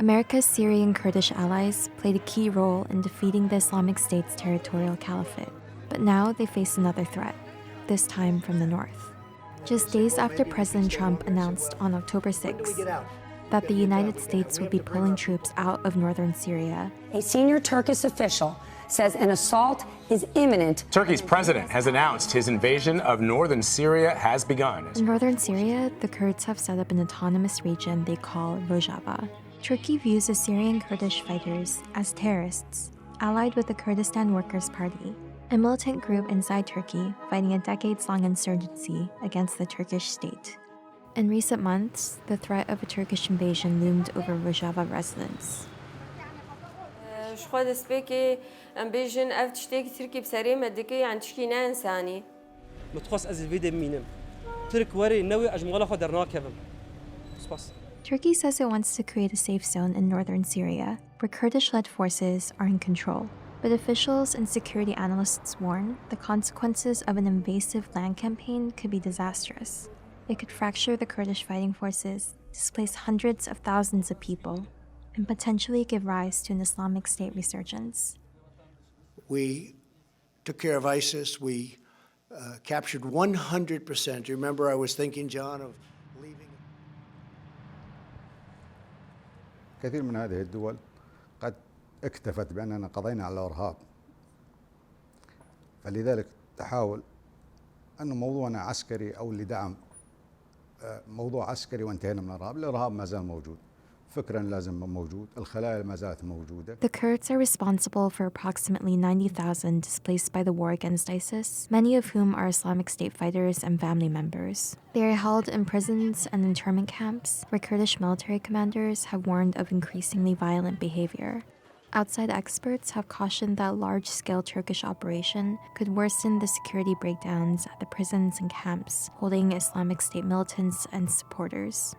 America's Syrian Kurdish allies played a key role in defeating the Islamic State's territorial caliphate. But now they face another threat, this time from the north. Just days after President Trump announced on October 6 that the United States would be pulling troops out of northern Syria, a senior Turkish official says an assault is imminent. Turkey's president has announced his invasion of northern Syria has begun. In northern Syria, the Kurds have set up an autonomous region they call Rojava. Turkey views the Syrian Kurdish fighters as terrorists, allied with the Kurdistan Workers' Party, a militant group inside Turkey fighting a decades-long insurgency against the Turkish state. In recent months, the threat of a Turkish invasion loomed over Rojava residents. Turkey says it wants to create a safe zone in northern Syria, where Kurdish-led forces are in control. But officials and security analysts warn the consequences of an invasive land campaign could be disastrous. It could fracture the Kurdish fighting forces, displace hundreds of thousands of people, and potentially give rise to an Islamic State resurgence. We took care of ISIS. We captured 100%. You remember I was thinking, John, of leaving. كثير من هذه الدول قد اكتفت بأننا قضينا على الإرهاب. فلذلك تحاول أن موضوعنا عسكري أو لدعم موضوع عسكري وانتهينا من الإرهاب. الإرهاب ما زال موجود. فكرا لازم موجود. الخلايا ما زالت موجودة. The Kurds are responsible for approximately 90,000 displaced by the war against ISIS, many of whom are Islamic State fighters and family members. They are held in prisons and internment camps where Kurdish military commanders have warned of increasingly violent behavior. Outside experts have cautioned that large-scale Turkish operation could worsen the security breakdowns at the prisons and camps holding Islamic State militants and supporters.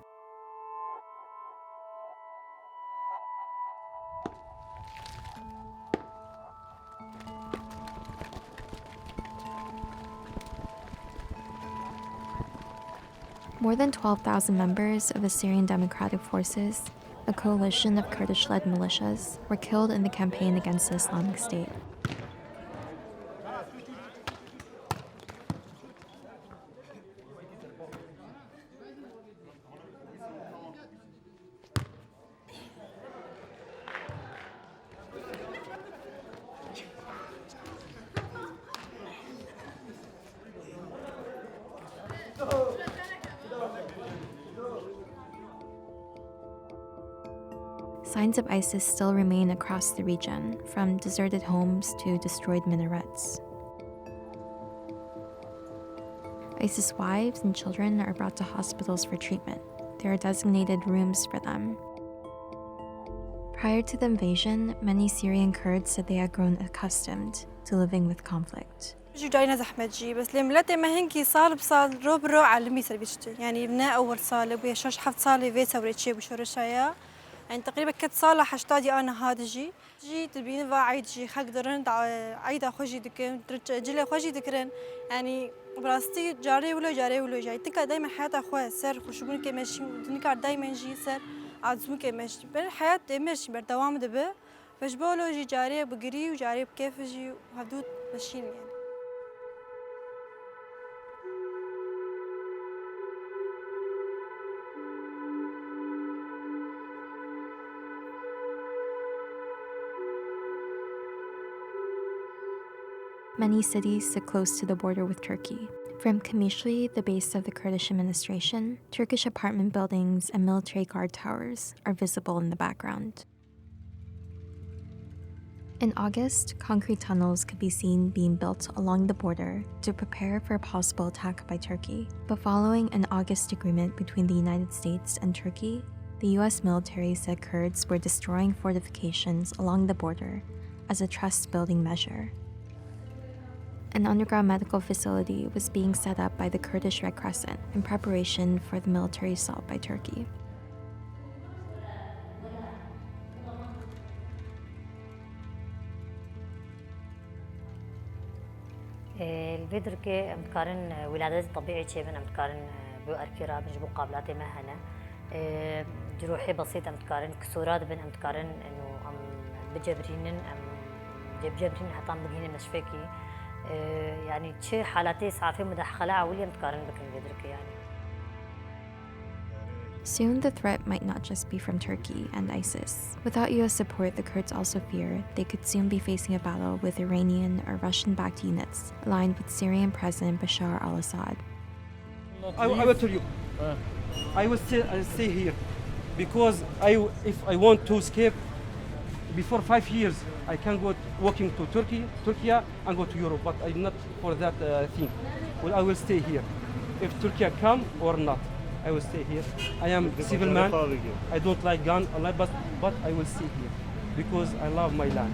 More than 12,000 members of the Syrian Democratic Forces, a coalition of Kurdish-led militias, were killed in the campaign against the Islamic State. Signs of ISIS still remain across the region, from deserted homes to destroyed minarets. ISIS wives and children are brought to hospitals for treatment. There are designated rooms for them. Prior to the invasion, many Syrian Kurds said they had grown accustomed to living with conflict. جاينا زحمة جي بس لملتي ما هنكي صال بصال رو برو علمي سربيشتي يعني بنا أول صال وبيشوش حفت صالي في سوريتشي بشورشايا يعني تقريبا كت صالة حشتادي أنا هذا جي تبين فا عيد جي خاك درن عيدا خوشي دكن جلي خوشي دكرن يعني براستي جاري ولا جاي تكا دايما حياة أخوة سر خوشبون كمشي ودنكار دايما جي سر عزمو كمشي بين الحياة ماشي بردوام دبه فش بولو جي جاري بقري وجاري بكيف جي وهدود ماشيين يعني. Many cities sit close to the border with Turkey. From Kamishli, the base of the Kurdish administration, Turkish apartment buildings and military guard towers are visible in the background. In August, concrete tunnels could be seen being built along the border to prepare for a possible attack by Turkey. But following an August agreement between the United States and Turkey, the US military said Kurds were destroying fortifications along the border as a trust-building measure. An underground medical facility was being set up by the Kurdish Red Crescent in preparation for the military assault by Turkey. الفيدر كي متقارن ولادات طبيعي شيء من متقارن بو أركيرا بنجبو قابلاتي مهنة جروحي بسيطة أم تقارن كسورات بن أم تقارن إنه أم بجبرينن أم جبرين حتى أم بجهين مشفكي يعني تشي حالاتي صعفة مدخلة عولي أم تقارن بكن بدرك يعني. Soon, the threat might not just be from Turkey and ISIS. Without US support, the Kurds also fear they could soon be facing a battle with Iranian or Russian-backed units aligned with Syrian President Bashar al-Assad. I will tell you, I will stay here because if I want to escape, before 5 years, I can go walking to Turkey and go to Europe, but I'm not for that thing. Well, I will stay here. If Turkey come or not, I will stay here. I am a civil man. I don't like gun, but I will stay here because I love my land.